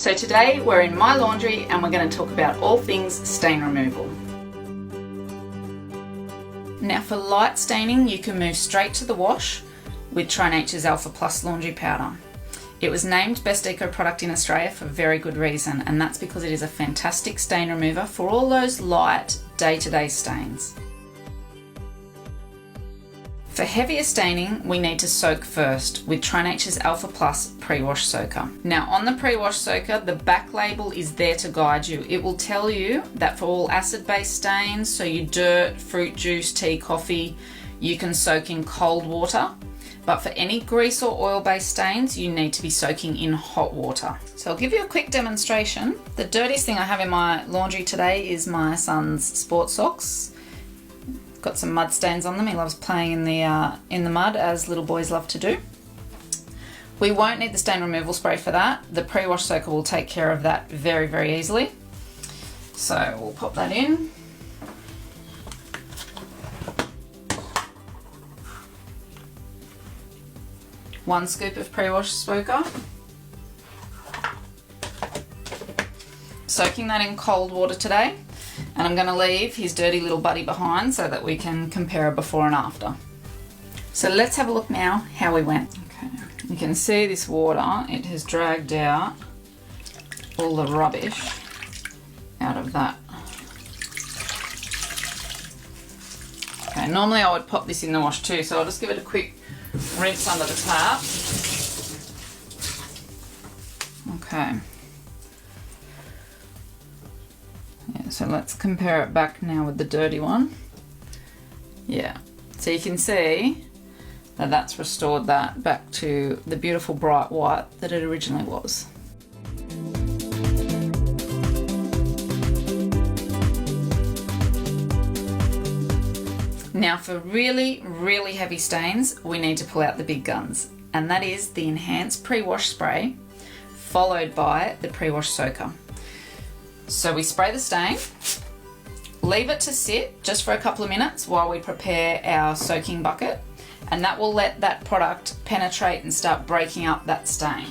So today we're in my laundry and we're going to talk about all things stain removal. Now for light staining you can move straight to the wash with Trinature's Alpha Plus laundry powder. It was named Best Eco Product in Australia for very good reason, and that's because it is a fantastic stain remover for all those light day-to-day stains. For heavier staining, we need to soak first with Trinature's Alpha Plus pre-wash soaker. Now on the pre-wash soaker, the back label is there to guide you. It will tell you that for all acid-based stains, so your dirt, fruit juice, tea, coffee, you can soak in cold water. But for any grease or oil-based stains, you need to be soaking in hot water. So I'll give you a quick demonstration. The dirtiest thing I have in my laundry today is my son's sports socks. Got some mud stains on them. He loves playing in the mud, as little boys love to do. We won't need the stain removal spray for that. The pre-wash soaker will take care of that very, very easily. So we'll pop that in. One scoop of pre-wash soaker. Soaking that in cold water today. And I'm going to leave his dirty little buddy behind so that we can compare a before and after. So let's have a look now how we went. Okay, you can see this water, it has dragged out all the rubbish out of that. Okay, normally I would pop this in the wash too, so I'll just give it a quick rinse under the tap. Okay. Yeah, so let's compare it back now with the dirty one. Yeah, so you can see that that's restored that back to the beautiful bright white that it originally was. Now for really, really heavy stains, we need to pull out the big guns, and that is the enhanced pre-wash spray followed by the pre-wash soaker. So we spray the stain, leave it to sit just for a couple of minutes while we prepare our soaking bucket, and that will let that product penetrate and start breaking up that stain.